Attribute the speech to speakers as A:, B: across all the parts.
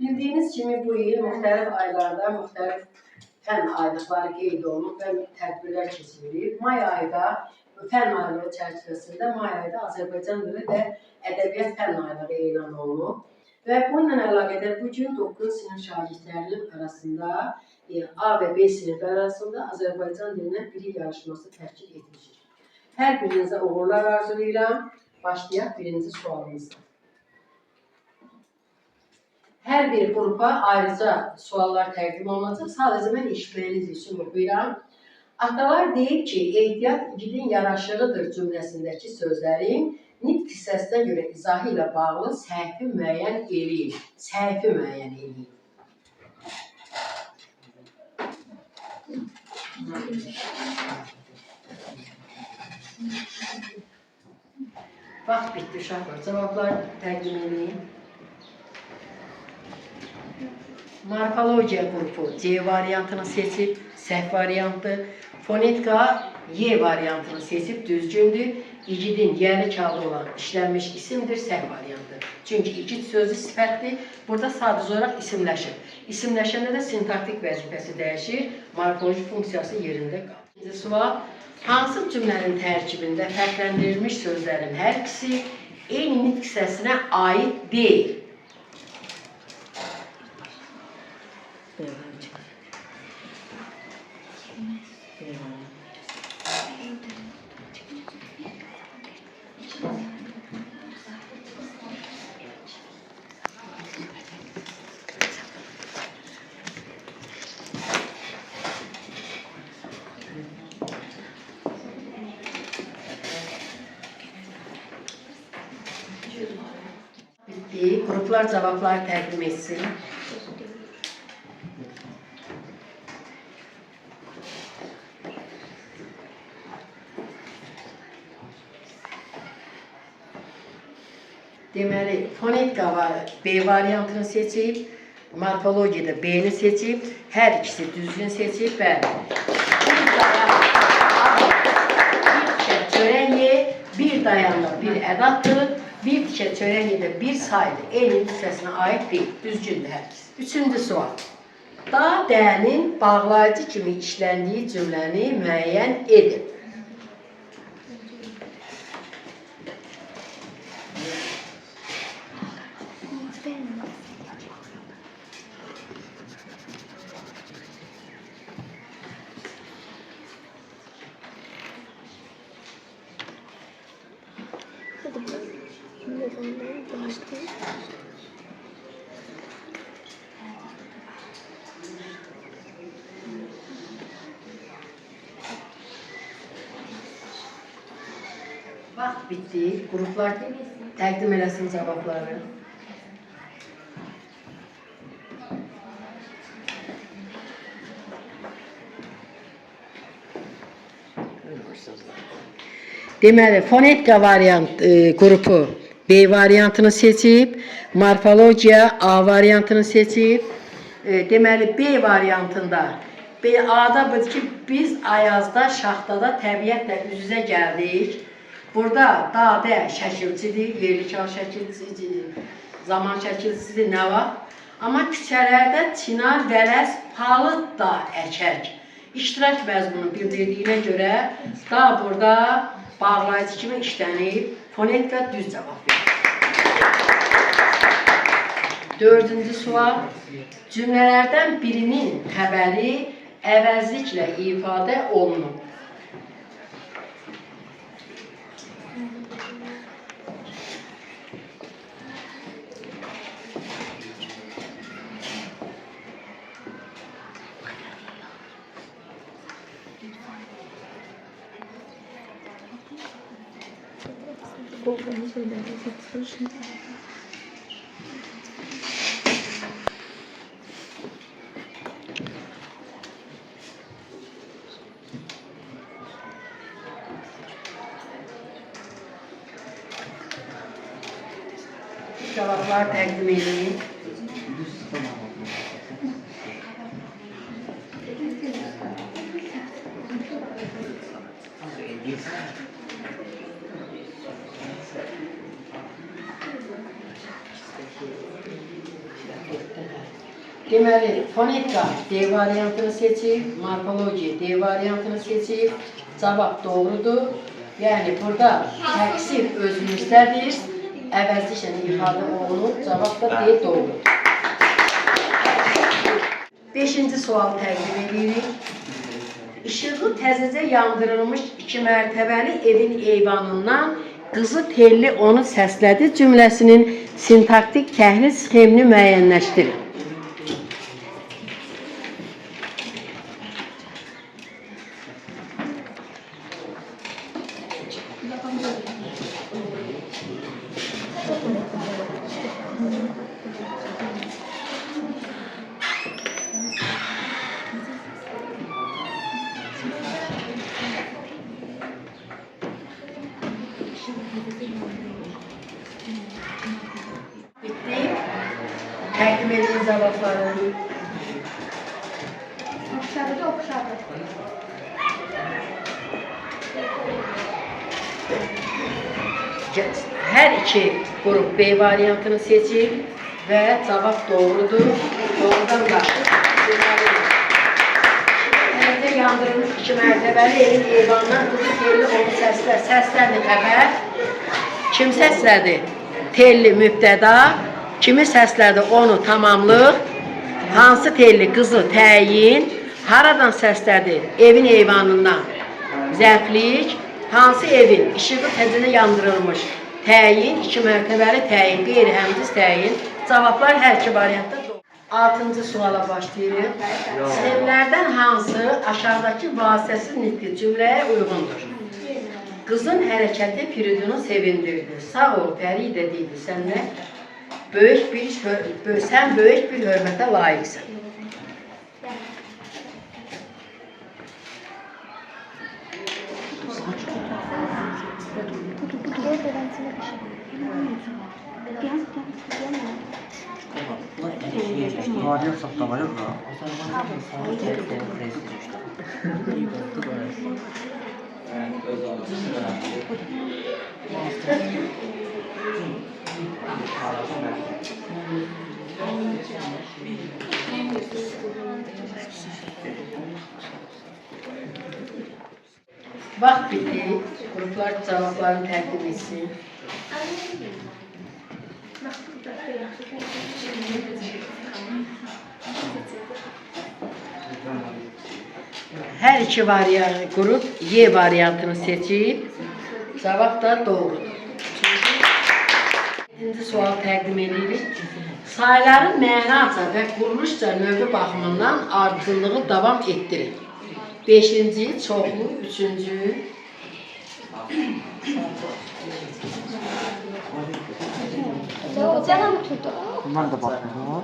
A: Bildiyiniz kimi bu il müxtəlif aylarda müxtəlif fən aylıqları qeyd olunub və tədbirlər keçirilir. May ayında fən aylığı çərçivəsində may ayında Azərbaycan dili və ədəbiyyat fən aylığı elan olunub. Və bununla əlaqədar bugün 9 sinif şagirdlərinin arasında A və B sinifləri arasında Azərbaycan dilindən bilik yarışması təşkil etmişik. Hər birinizə uğurlar arzulayıram. Başlayaq birinci sualımızla. Hər bir qrupa ayrıca suallar təqdim olunacaq. Sadəcə mən eşitməyiniz üçün oxuyuram. Atalar deyib ki, ehtiyat igidin yaraşığıdır cümləsindəki sözlərin nitq hissəsinə görə izahı ilə bağlı səhvi müəyyən eləyin. Səhvi müəyyən eləyin. Vaxt bitdi uşaqlar. Cavablar təqdim edin. Morfologiya qrupu C variantını seçib, səhv variantı. Fonetika Y variantını seçib, düzgündür. İgidin yəli kağıdı olan işlənmiş isimdir, səhv variantı. Çünki igid sözü sifətdir. Burada sadəcə olaraq isimləşir. İsimləşəndə də sintaktik vəzifəsi dəyişir, morfoloji funksiyası yerində qalır. İkinci sual. Hansı cümlənin tərkibində fərqləndirilmiş sözlərin hər ikisi eyni nitq hissəsinə aid deyil? Bitdi. Qruplar cavabları təqdim etsin. Deməli, fonetika B variantını seçib, morfologiyada B-ni seçib, hər ikisi düzgün seçib və bir dayanlıq bir ədatdır, bir tikə çörək yedə bir saydı, eyni hissəsinə aid deyil, düzgündür hər ikisi. Üçüncü sual. Da, dənin bağlayıcı kimi işləndiyi cümləni müəyyən edin. Vaxt bitdi. Qruplar təqdim eləsin cavabları. Deməli, fonetika variant qrupu B variantını seçib, morfologiya A variantını seçib. Deməli, B variantında A-da budur ki, biz Ayazda, Şaxtada təbiətlə üz-üzə gəldik. Burada dadə şəkilçidir, yerlikal şəkilçidir, zaman şəkilçidir, nə var? Amma küçələrdə çinar, vələs, palıd da əkək. İştirak məzmunu bildirdiyinə görə da burada bağlayıcı kimi işlənib, fonetika düz cavab verir. Dördüncü sual. Cümlələrdən birinin xəbəri əvəzliklə ifadə olunub. Cevaplar təqdim edin. Deməli, fonetika D variantını seçib, morfologiya D variantını seçib, cavab doğrudur. Yəni, burada təqsir özümüzdədir, əvəzliklə ifadə olunur, cavab da D doğrudur. 5-ci sual təqdim edirik. İşığı təzəcə yandırılmış 2 mərtəbəli evin eyvanından qızı telli onu səslədi cümləsinin sintaktik təhlil sxemini müəyyənləşdirin. Bitti. Təqdim edin cavabları.
B: Oxşadı.
A: Hər iki qrup B variantını seçib və cavab doğrudur. Doğrudan qaçır. Təzəcə yandırılmış 2 mərtəbəli evin eyvanından qızı telli onu səslər. Səslədi xəbər. Kim səslədi? Telli mübtəda. Kimi səslədi? Onu tamamlıq. Hansı telli qızı təyin. Haradan səslədi? Evin eyvanından. Zərflik. Hansı evin işığı təzəcə yandırılmış? Təyin, 2 mərtəbəli təyin, qeyri-həmciz təyin. Cavablar hər iki variantda doğru. 6-cı suala başlayırıq. Sxemlərdən hansı aşağıdakı vasitəsiz nitqli cümləyə uyğundur? Qızın hərəkəti Firidunu sevindirdi. Sağ ol, Fəridə deyildi sənlə. Sən böyük bir hörmətə layiqsən.
C: Variant saptama yok mu?
A: Vaxt bitti. Qruplar cavablarını təqdim etsin. Hər iki qrup Y variantını seçib, cavab da doğrudur. 7-ci sual təqdim edirik. Sayıların mənaca və quruluşca növü baxımından ardıcıllığı davam etdirin. 5-ci, çoxlu, 3-cü.
B: Canım tuttu.
C: Bunlar da bakmıyor.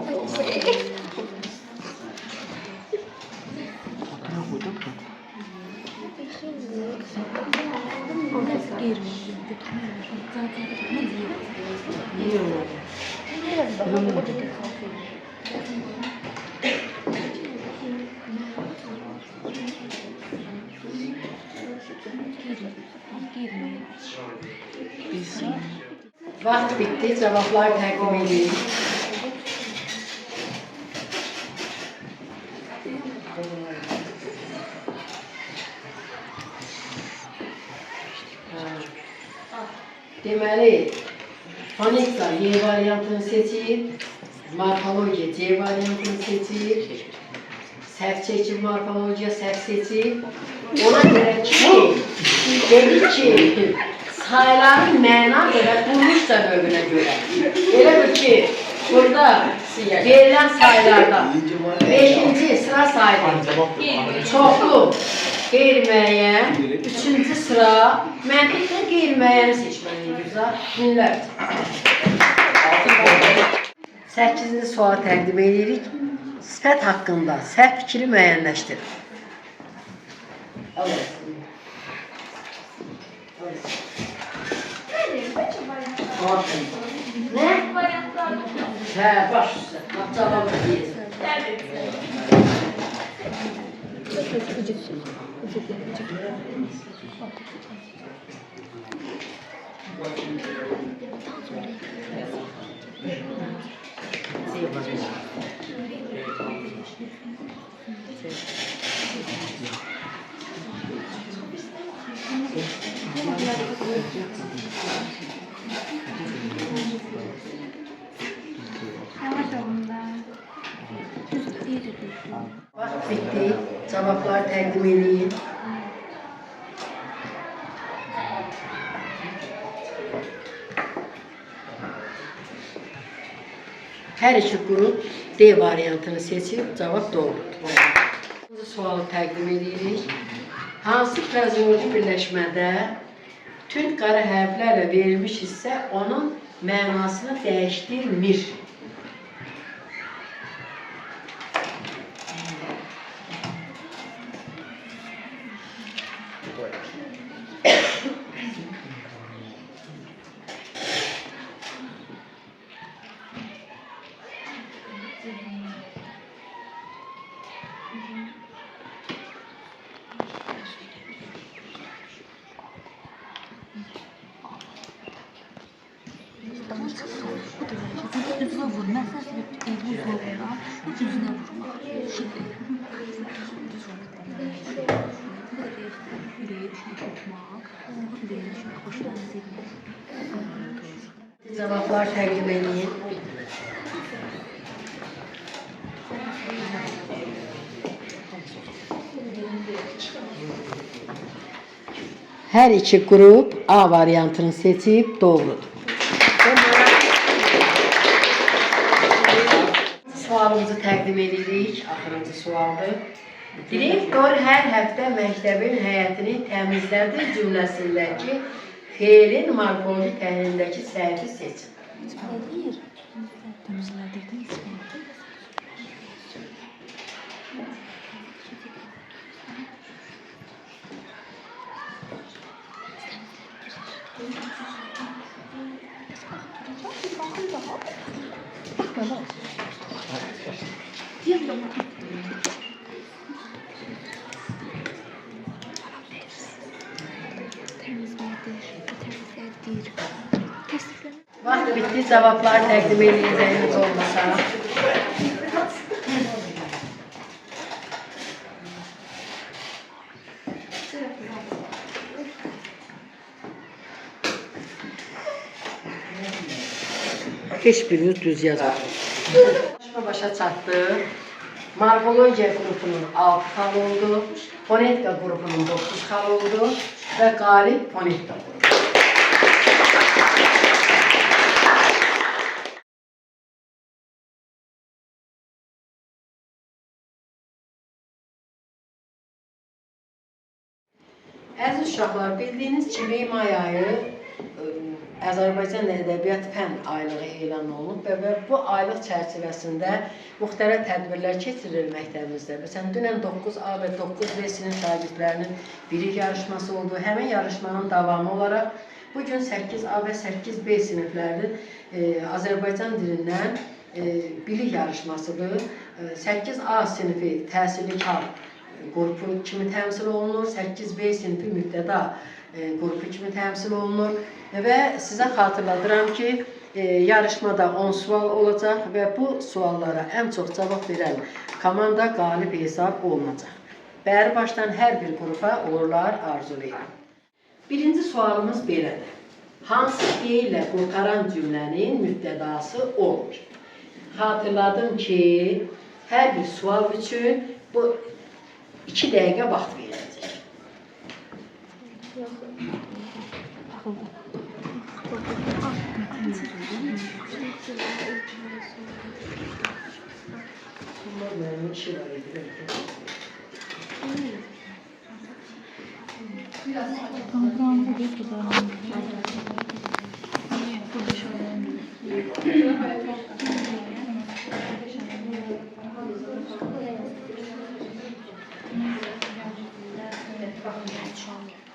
A: Vaxt bitti, cavablar təqdim edirik. Deməli, fonetika Y variantını seçib, morfologiya C variantını seçib, səhv çəkib morfologiya səhv seçib. Ona görə ki, dedik ki, sayıların mənaca və quruluşca növünə görə. Elə bir ki, burada verilən sayılardan 5-ci sıra sayılır, çoxlu, qeyri-müəyyən, 3-cü sıra məntiqlə qeyri-müəyyəni seçməliyik. Günlərdir. 8-ci sual təqdim edirik. Sifət haqqında səhv fikri müəyyənləşdirin. Ne? Hə, baş üstə. Cavabı deyir. Vaxt bitdi. Cavablar təqdim edin. Hər iki qrup D variantını seçib cavab doğrudur. İkinci sualı təqdim edirik. Hansı frazeoloji birləşmədə tünd qara hərflərlə verilmiş hissə onun mənasını dəyişdirmir?
B: Üzünə vur. Məsələn, üzünə vururam. Üzünə vurmaq. Ürəyi düşünə tutmaq. Ürəyi düşünə xoşdan sevmək.
A: Cavablar təqdim edin. Hər iki qrup A variantını seçib doğrudur. Sualımızı təqdim edirik. Axırıncı sualdır. Direktor hər həftə məktəbin həyətini təmizlədir cümləsindəki feilin morfoloji təhlilindəki səhvi seçin.
B: Deyir. Təmizlədirdən ismi.
A: Vaxt bitdi, cavablar təqdim edəcəyiniz olmasa. Heç biriniz düz yazmadınız. Başa çatdı. Morfologiya qrupunun 6 xal oldu, fonetika qrupunun 9 xal oldu və qalib fonetika qrupu. Əziz uşaqlar, bildiyiniz kimi may ayı Azərbaycan Ədəbiyyat Fən aylığı elan olunub və bu aylıq çərçivəsində müxtəlif tədbirlər keçirilir məktəbimizdə. Məsələn, dünən 9A və 9B sinif şagirdlərinin bilik yarışması oldu. Həmin yarışmanın davamı olaraq bugün 8A və 8B siniflərinin Azərbaycan dilindən bilik yarışmasıdır. 8A sinifi təhsilli kar qrupu kimi təmsil olunur, 8B sinifi mübtəda qrupu kimi təmsil olunur və sizə xatırladıram ki, yarışmada 10 sual olacaq və bu suallara ən çox cavab verən komanda qalib hesab olunacaq. Bəri başdan hər bir qrupa uğurlar arzulayıram. Birinci sualımız belədir. Hansı D ilə qurtaran cümlənin mübtədası olur? Xatırladım ki, hər bir sual üçün bu 2 dəqiqə vaxt veriləcək. Mənim işi var idi.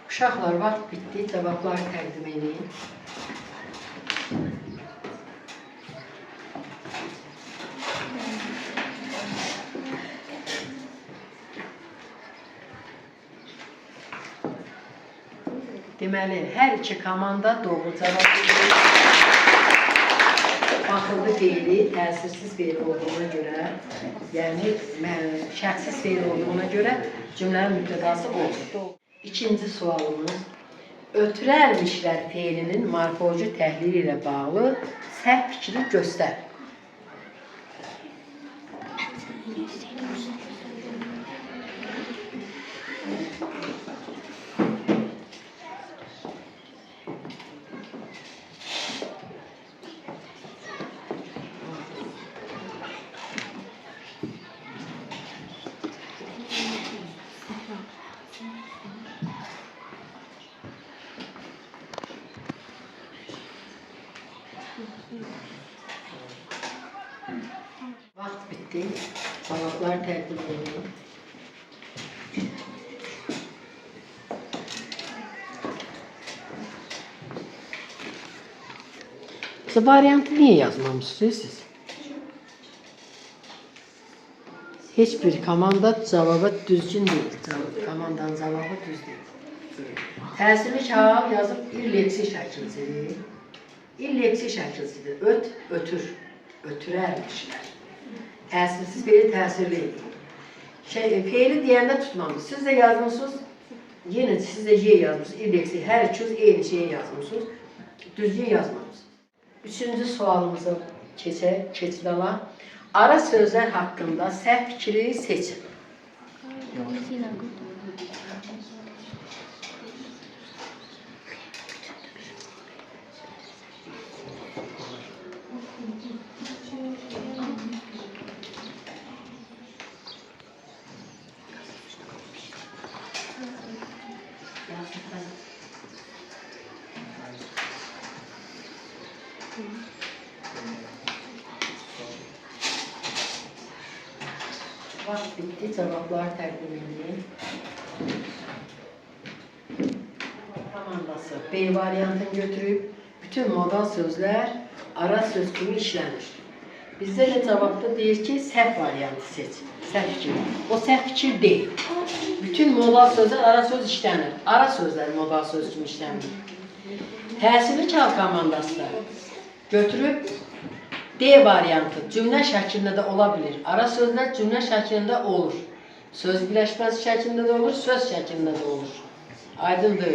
A: Uşaqlar, vaxt bitdi, cavablar təqdim edin. Deməli, hər iki komanda doğru cavab verir. Baxıldı feili təsirsiz feil olduğuna görə, yəni şəxsiz feil olduğuna görə cümlənin mübtədası oldu. İkinci sualımız, ötürərmişlər feilinin morfoloji təhlili ilə bağlı səhv fikri göstər. Vaxt bitti. Cavablar təqdim edin. Bu variantı niye yazmamışsınız siz? Heç bir komanda cavabı düzgün değil. Komandanın cavabı düz değil. Təsirli kağıt yazıb irleksi şəkilsidir. İrleksi şəkilsidir. Ötür. Ötürərmişlər. Təsirsiz feil təsirli. Feili deyəndə tutmamışsınız. Siz de yazmışsınız. Yine siz de Y yazmışsınız. İrleksi hər ikiniz eyni şeyi yazmışsınız. Düzgün yazmamışsınız. Üçüncü sualımıza keçidalar. Ara sözler hakkında səhv fikri seçin. Vaxt bitti, cevaplar təqdim edin. Komandası B variantını götürüb, bütün modal sözler ara söz kimi işlənir. Bizdə də cavabda deyir ki, səhv variantı seç. Səhv fikir. O səhv fikir deyil. Bütün modal sözler ara söz işlənir. Ara sözler modal söz kimi işlənir. Təsirli kağıt komandası da götürüb D variantı cümlə şəklində də ola bilir. Ara sözlər cümlə şəklində olur. Söz birləşməsi şəklində də olur, söz şəklində də olur. Aydındır.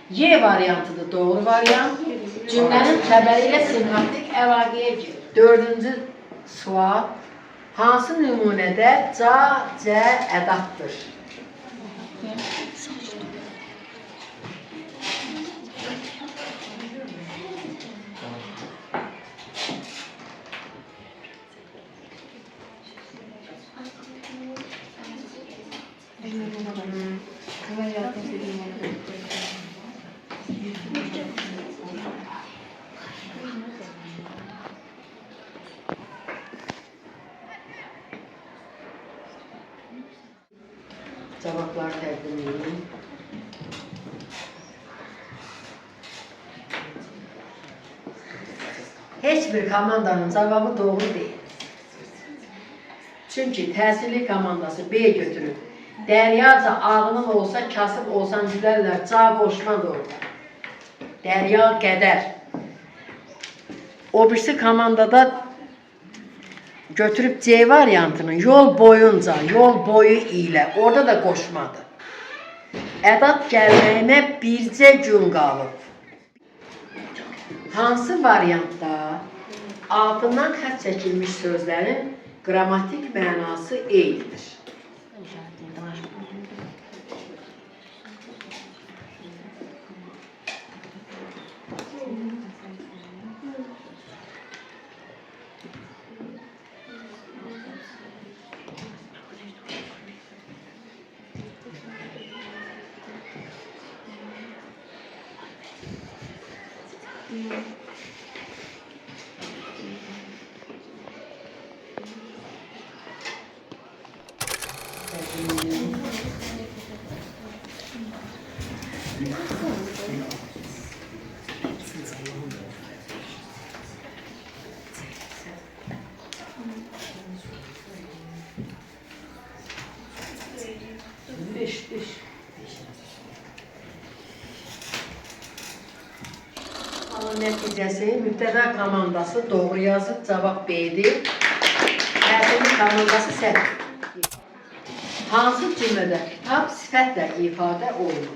A: Y variantı da doğru variant. Cümlənin xəbəri ilə sintaktik əlaqəyə girir. Dördüncü sual. Hansı nümunədə ca, cə ədatdır? Cevaplar təqdim edin. Heç bir komandanın cevabı doğru değil. Çünkü təsirli komandası B götürüb. Dəryaca ağının olsa, kasıb olsan gülərlər, ca boşman da orada. Dərya qədər. O birisi komandada götürüb C variantının yol boyunca, yol boyu ilə, orada da qoşmadı. Ədat gəlməyinə bircə gün qalıb. Hansı variantda altından xətt çəkilmiş sözlərin qrammatik mənası eynidir? Sualın nəticəsi mübtəda komandası doğru yazıb cavab B-dir. Təsirli komandası səhv. Hansı cümlədə kitab sifətlə ifadə olunur?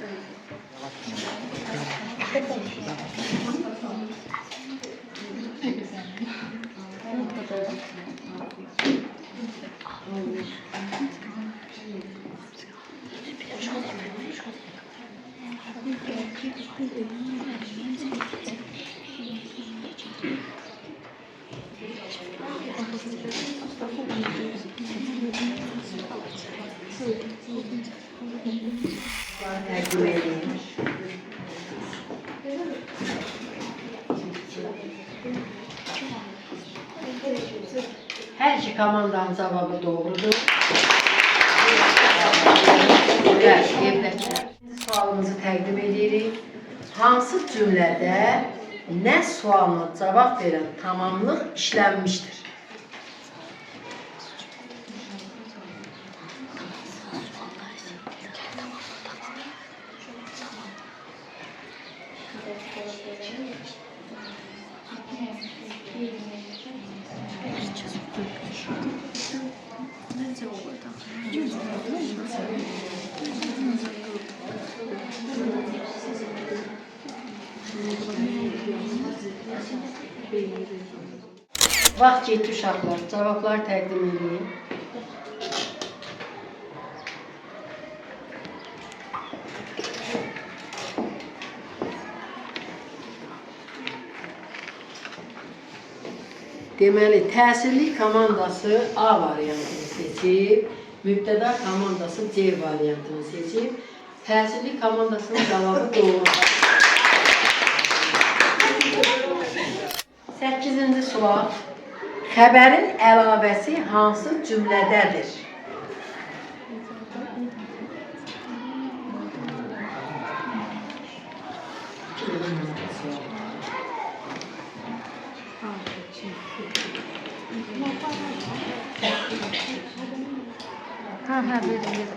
A: Təqdim edeyim. Hər iki komandanın cavabı doğrudur. Sualımızı təqdim edirik. Hansı cümlədə nə sualına cavab verən tamamlıq işlənmişdir? Vaxt getdi uşaqlar, cavablar təqdim edin. Deməli, təsirli komandası A variantını seçib, mübtəda komandası C variantını seçib, təsirli komandasının cavabı doğrudur. 8-ci sual. Xəbərin əlavəsi hansı cümlədədir?
B: Verin.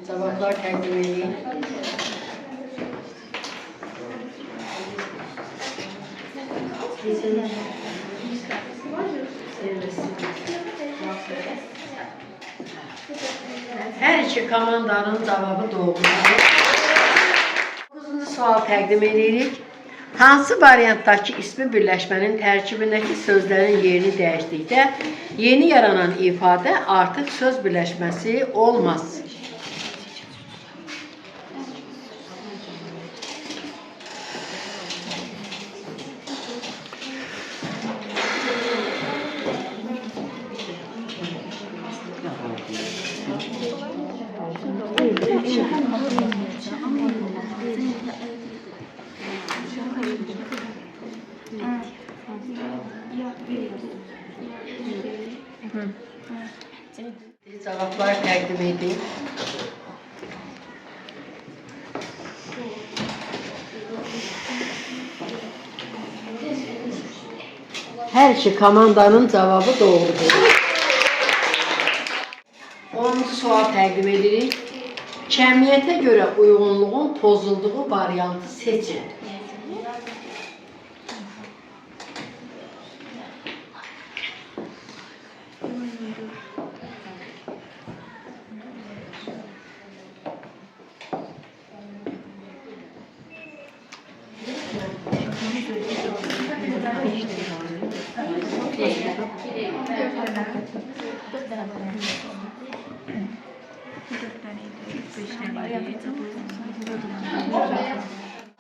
A: Cavablar təqdim edin. Hər iki komandanın cavabı doğrudur. 9-cu sual təqdim edirik. Hansı variantdakı ismi birləşmənin tərkibindəki sözlərin yerini dəyişdikdə yeni yaranan ifadə artıq söz birləşməsi olmaz? Cevaplar təqdim edin. Hər iki komandanın cavabı doğrudur. 10-cu sual təqdim edirik. Cəmiyyətə görə uyğunluğun pozulduğu variantı seçin.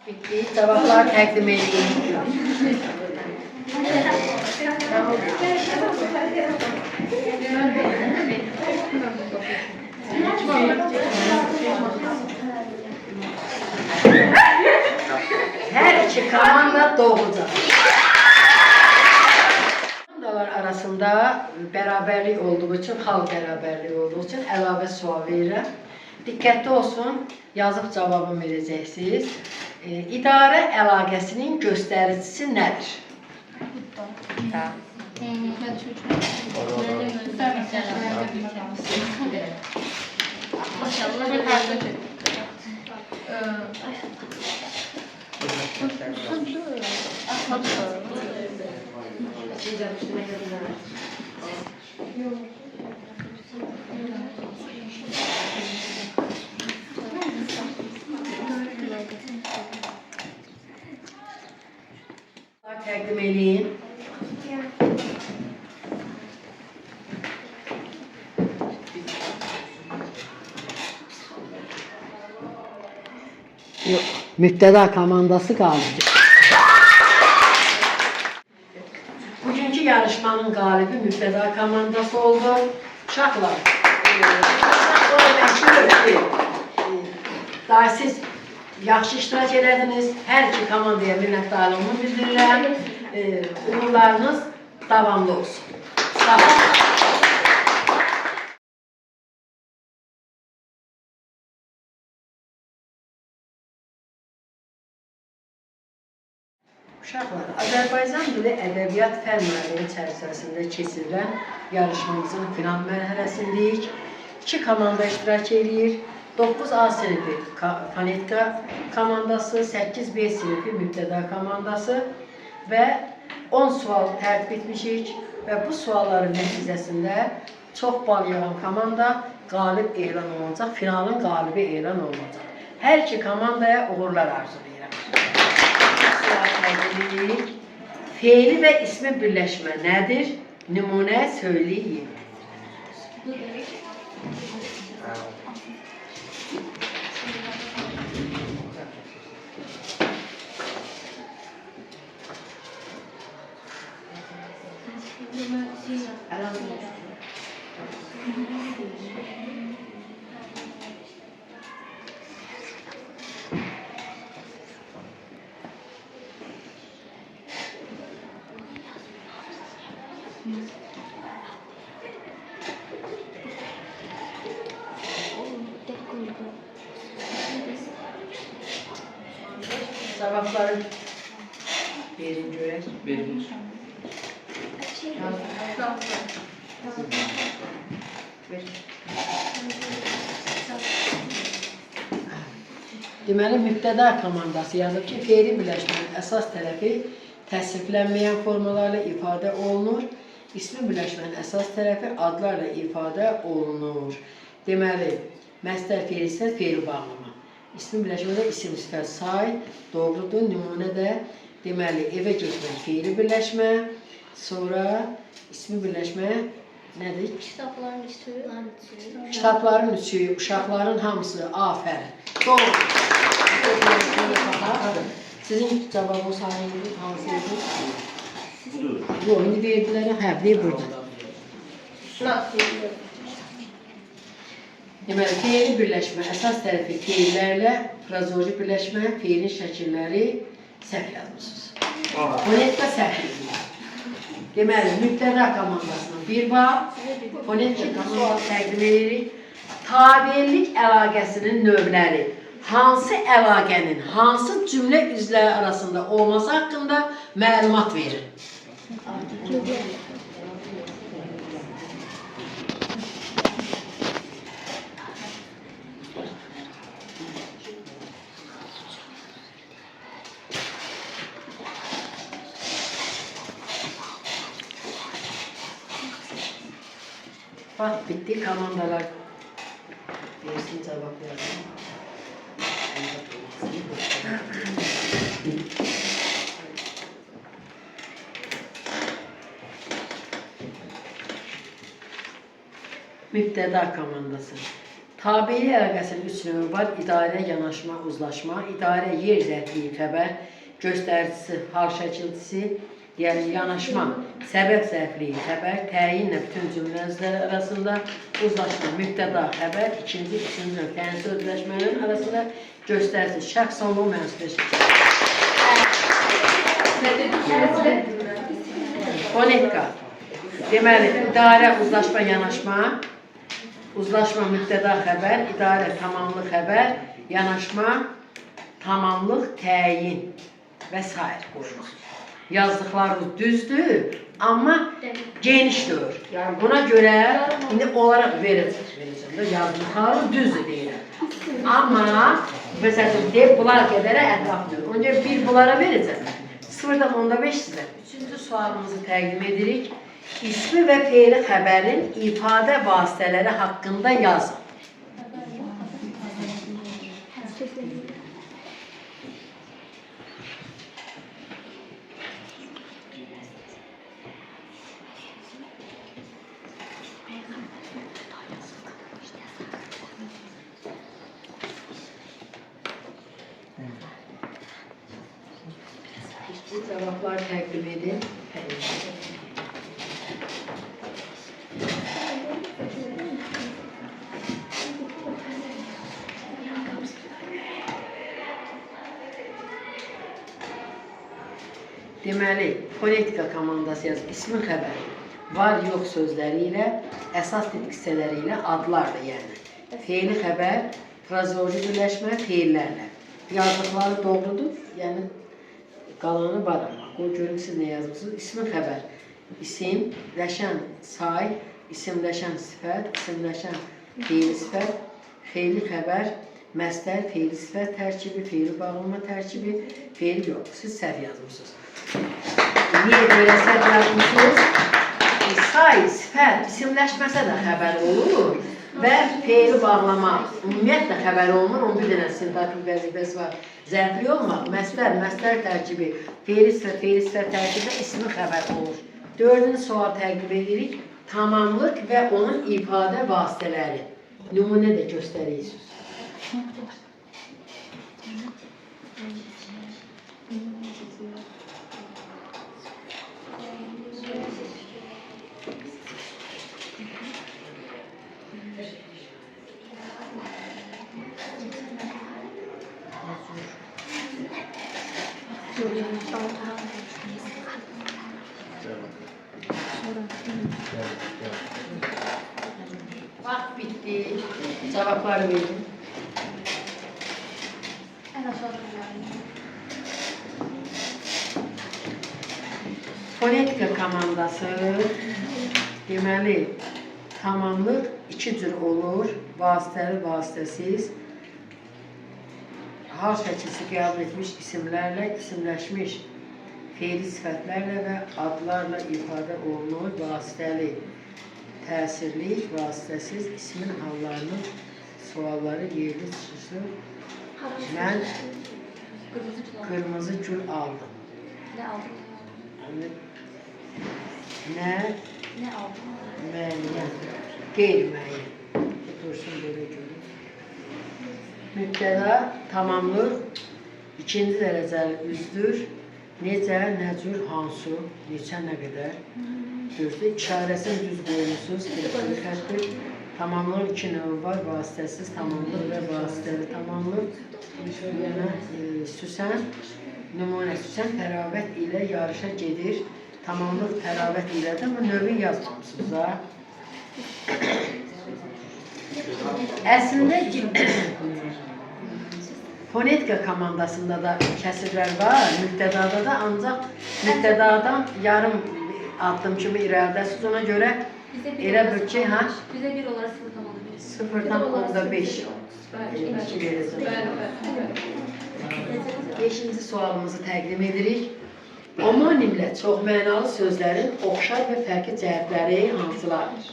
A: Bitti. Cevaplar təqdim edin. Her iki komanda doğacaq. Komandalar arasında bərabərlik olduğu için, xal bərabərliyi olduğu için əlavə sual verirəm. Diqqətli olsun, yazıb cavabını verəcəksiniz. İdarə əlaqəsinin göstəricisi nədir? Təqdim edin. Müftəda komandası qaldı. Bugünkü yarışmanın qalibi Müftəda komandası oldu. Uşaqlar, daha siz yaxşı iştirak elədiniz. Hər iki komandaya minnətdarlığımı bildirirəm. Uğurlarınız davamlı olsun. Sağ olun. Uşaqlar, Azərbaycan dili ədəbiyyat fən müəllimi çərçivəsində keçirilən yarışmamızın final mərhələsindəyik. 2 komanda iştirak edir. 9A sinifi fonetika komandası, 8B sinifi mübtəda komandası və 10 sual tərtib etmişik və bu sualların nəticəsində çox bal yığan komanda qalib elan olunacaq, finalın qalibi elan olunacaq. Hər iki komandaya uğurlar arzulayıram. Feili və ismi birləşmə nədir? Nümunə söyləyin. Cevapları verin görək.
C: Verin.
A: Deməli, mübtəda komandası yazıb ki, feili birləşmənin əsas tərəfi təsriflənməyən formalarla ifadə olunur. İsmi birləşmənin əsas tərəfi adlarla ifadə olunur. Deməli, məstər feil isə feil bağlama. İsmi birləşmədə isim sifət say, doğrudur. Nümunə də deməli, evə getmək feili birləşmə, sonra ismi birləşmə nədir?
B: Kitabların üçü.
A: Kitabların üçü, uşaqların hamısı, afərin. Doğru. Sizin cavabınız hansı idi?
C: Budur.
A: Yox, indi verdilər, hə, deyir burada. Deməli, feili birləşmə əsas tərəfi feillərlə, prozori birləşmə, feilin şəkilləri səhv yazmışsınız. Fonetika səhv edilir. Deməli, mübtəda komandasına 1 bal, fonetika komandası təqdim edirik. Tabellik əlaqəsinin növləri hansı əlaqənin, hansı cümlə üzvləri arasında olması haqqında məlumat verir. Bax, bitti komandalar. Versin cevaplarını. Mübtəda komandası. Tabeli əlaqəsinin 3 növü var. İdarə, yanaşma, uzlaşma. İdarə, yer zərfliyi, xəbər, göstəricisi, hal şəkilçisi, yəni yanaşma, səbəb zərfliyi, xəbər, təyinlə bütün cümlələr arasında, uzlaşma, mübtəda, xəbər, ikinci, üçüncü, tənsi özləşmələrin arasında göstəricisi, şəxs olma mənsubliləşmə. Fonetika. Deməli, idarə, uzlaşma, yanaşma, uzlaşma, mübtəda, xəbər, idarə, tamamlıq, xəbər, yanaşma, tamamlıq, təyin və s. qoyulur. yazdıqlarınız düzdür, amma genişdir. Yani buna görə indi olaraq verəcəm də yazdıqlarınız düzdür deyirəm. Amma məsələn deyib bunlar qədərə ətraflıdır. Onca bir bunlara verəcəm. 0-dan 15 sizə. Üçüncü sualımızı təqdim edirik. İsmi və feili xəbərin ifadə vasitələri haqqında yazın. Cevaplar təqdim edin. Deməli, fonetika komandası yaz. İsmin xəbəri var, yox sözləri ilə, əsas nitq hissələri ilə adlardır yəni. Feili xəbər, frazeoloji birləşmə, feillərlə. Yazdıqları doğrudur, yəni qalanı var amma. O görün siz nə yazmışsınız? İsmin xəbər. İsimləşən say, isimləşən sifət, isimləşən feili sifət, feili xəbər, məsdər, feili sifət tərkibi, feili bağlama tərkibi, feili yox. Siz səhv yazmışsınız. Niyə görə səhv yazmışsınız? Say, sifət, isimləşməsə də xəbər olur və feili bağlama ümumiyyətlə xəbər olunur. 11 dənə sintaktik vəzifəsi var. Zərfli olmaq, məsdər tərkibi, feili sifət tərkibində ismi xəbər olur. 4-cü sual təqdim edirik. Tamamlıq və onun ifadə vasitələri. Nümunə də göstərirsiniz. Vaxt bitti. Cevapları verin. Fonetika komandası deməli tamamlıq iki cür olur. Vasitəli, vasitəsiz. Hal şəkilsi qəbul etmiş isimlərlə, isimləşmiş feili sifətlərlə və adlarla ifadə olunur. Vasitəli, təsirlik, vasitəsiz ismin hallarının sualları yerli çıxışlı. Mən qırmızı gül aldım.
B: Ne aldın?
A: Nə?
B: Ne aldın?
A: Müəyyən, qeyri-müəyyən. Dursun belə görün. Mübtəda, tamamlıq, ikinci dərəcəli üzdür. Necə, nə cür, hansı, neçə, nə qədər. Düzdür. İşarəsini düz qoymusunuz, telefonu xəttir. Tamamlıq iki növü var, vasitəsiz tamamlıq və vasitəli tamamlıq. Yəni, Süsən, nümunə Süsən təravət ilə yarışa gedir. Tamamlıq təravət ilədir, amma növü yazmamışsınız ha. Əslində fonetika komandasında da kəsirlər var, mübtədada da ancaq mübtədadan yarım addım kimi irəlidəsiz. Ona görə elə bir ki,
B: Bize bir olarak sıfırdan alabiliriz.
A: 0-dan 15 verəcəm. 5-ci sualımızı təqdim edirik. Homonimlə çoxmənalı sözlərin oxşar və fərqli cəhətləri hansılardır?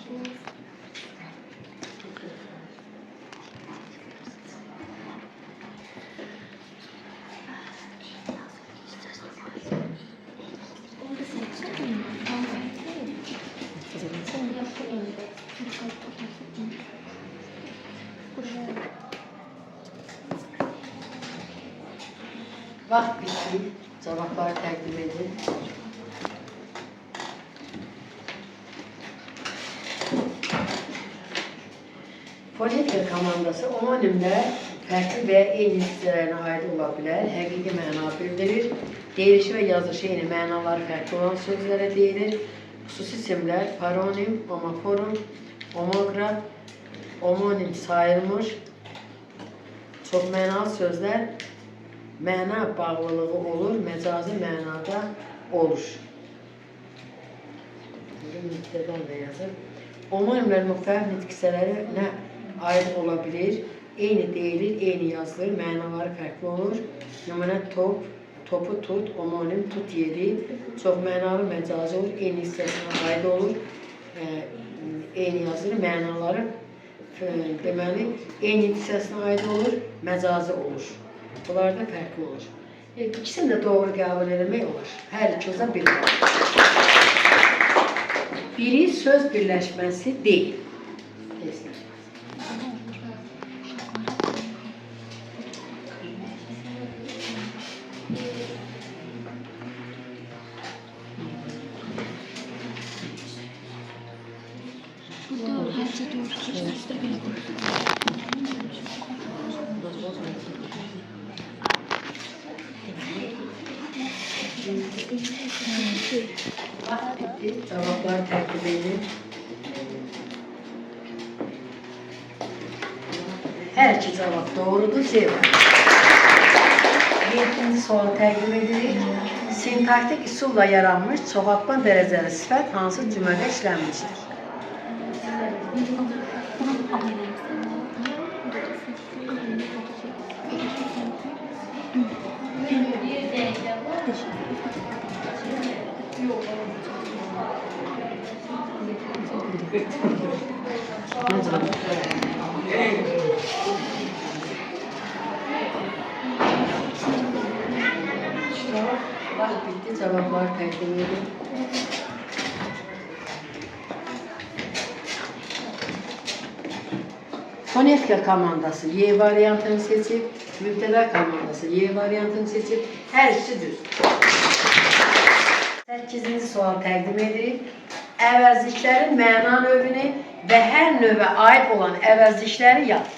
A: Vaxt bitti. Cevapları təqdim edin. Fonetika komandası homonimlə fərqli və eyni hissələrinə aid ola bilər. Həqiqi məna bildirir. Deyilişi və yazılışı eyni mənaları fərqli olan sözlərə deyilir. Xüsusi isimlər paronim, homoforum, homograf, homonim sayılmış. Çoxmənalı sözlər məna bağlılığı olur, məcazi mənada olur. Mübtəda da yazır. Onların və müxtəlif nitq hissələrinə aid ola bilir. Eyni deyilir, eyni yazılır, mənaları fərqli olur. Nümunə top, topu tut, omonim tut yedi. Çox mənalı məcazi olur, eyni hissəsinə aid olur. Eyni yazılır, mənaları deməli, eyni hissəsinə aid olur, məcazi olur. Bunlar da fərqli olur. İkisini də doğru qəbul etmək olar. Hər iki olsa biri var. Biri söz birləşməsi deyil.
B: Burada hepsi doğru. Üstü bile
A: Cevaplar tərtib edin. Hər iki cavab doğrudur, C var. 7-ci sual təqdim edilir. Sintaktik üsulla yaranmış çoxaltma dərəcəli sifət hansı cümlədə işlənmişdir? Vaxt bitti, cevaplar təqdim edin. Fonetika komandası Y variantını seçib, mübtəda komandası Y variantını seçib, hər ikisi düz. 8-ci sual təqdim edilir. Əvəzliklərin məna növünü və hər növə aid olan əvəzlikləri yaz.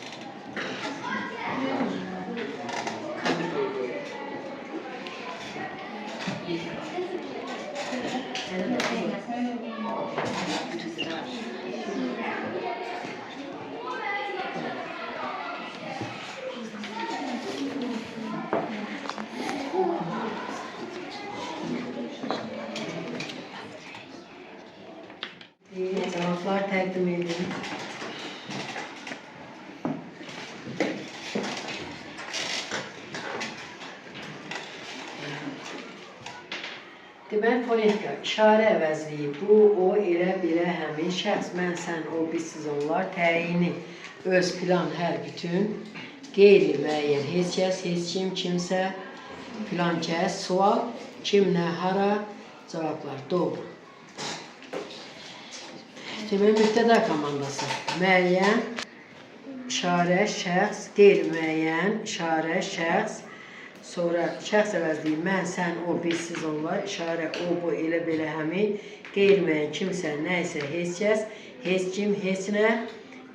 A: Cevaplar təqdim edin. Deməli, fonetika, işarə əvəzliyi, bu, o, elə, belə, həmin, şəxs, mən, sən, o, biz, siz, onlar, təyini, öz, plan, hər, bütün, qeyri-müəyyən, heç kəs, heç kim, kimsə, filan kəs, sual, kim, nə, hara, cavablar, doğru. Deməli, mübtəda komandası, müəyyən, işarə, şəxs, qeyri-müəyyən, işarə, şəxs, sonra şəxs əvəzliyi, mən, sən, o, biz, siz, onlar, işarə, o, bu, elə, belə, həmin, qeyri-müəyyən, kimsə, nə isə, heç kəs, heç kim, heç nə,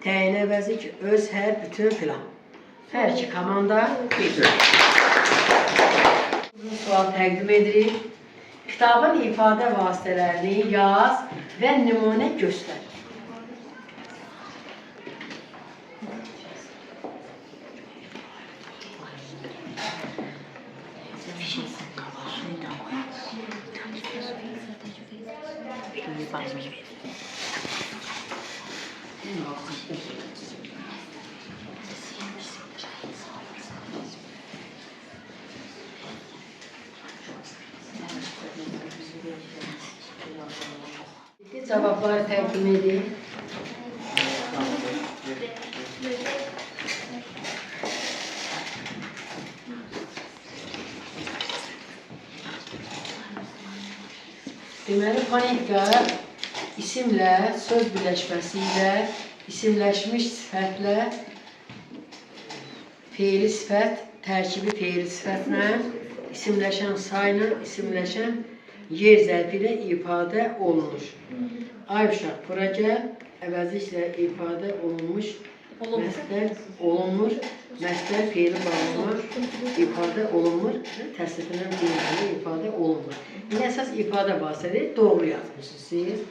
A: təyin əvəzlik, öz, hər, bütün, filan. Hər iki komanda bir. Uzun sual təqdim edirik. Kitabın ifadə vasitələrini yaz və nümunə göstər. Cevapları təqdim edin. Deməli, fonetika isimlə, söz birləşməsi ilə, isimləşmiş sifətlə, feili sifət, tərkibi feili sifətlə, isimləşən sayla, isimləşən yer zərfi ilə ifadə olunur. Ay uşaq, bura gəl, əvəzliklə ifadə olunmuş, məsdər olunmur, məsdər feili bağlamır, ifadə olunmur, təsdiqlənən deyilməli ifadə olunmur. İndi əsas ifadə vasitələri doğru yazmışsınız siz.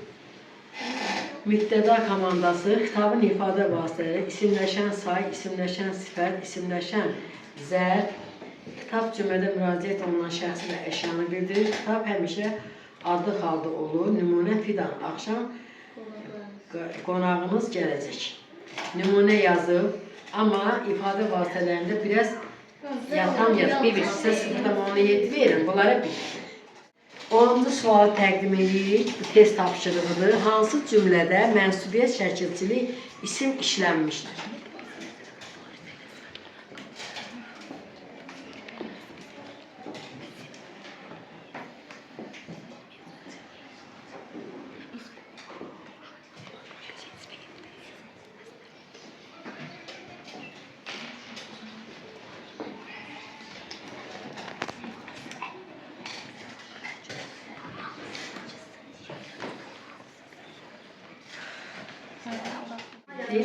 A: Mübtəda komandası, xitabın ifadə vasitələri, isimləşən say, isimləşən sifət, isimləşən zərf, Kitab cümlədə müraciət olunan şəxsi və əşyanı bildirir. Kitab həmişə adlı halda olur. Nümunə Fidan. Axşam qonağınız gələcək. Nümunə yazıb, amma ifadə vasitələrində biraz yatan yaz. Bir sizə 0,7 verin. Bunları bilin. 10-cu sualı təqdim edirik. Bu test tapşırığıdır. Hansı cümlədə mənsubiyyət şəkilçili isim işlənmişdir?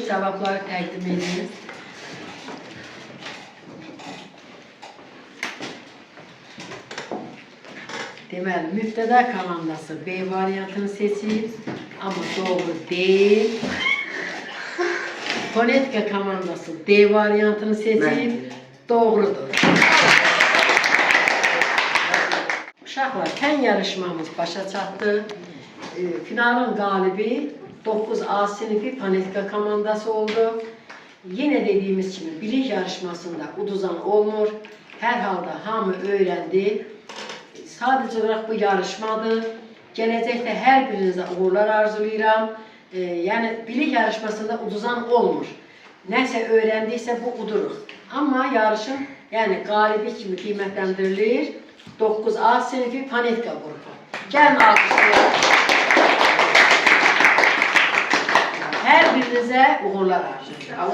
A: Cevapları təqdim edin. Deməli, mübtəda komandası B variantını seçib, amma doğru deyil. Fonetika komandası D variantını seçib, doğrudur. Uşaqlar, fən yarışmamız başa çatdı. Finalın qalibi 9A sınıfı fonetika komandası oldu. Yine dediğimiz gibi bilik yarışmasında uduzan olmur. Her halde hamı öğrendi. Sadece olarak bu yarışmadır. Gelecekte her birinize uğurlar arzulayıram. Yani bilik yarışmasında uduzan olmur. Neyse öğrendiyse bu udurur. Ama yarışın yani galibi kimi kıymetlendirilir. 9A sınıfı fonetika grubu. Gelin alkışlayalım. Her birinize uğurlar arzulayıram.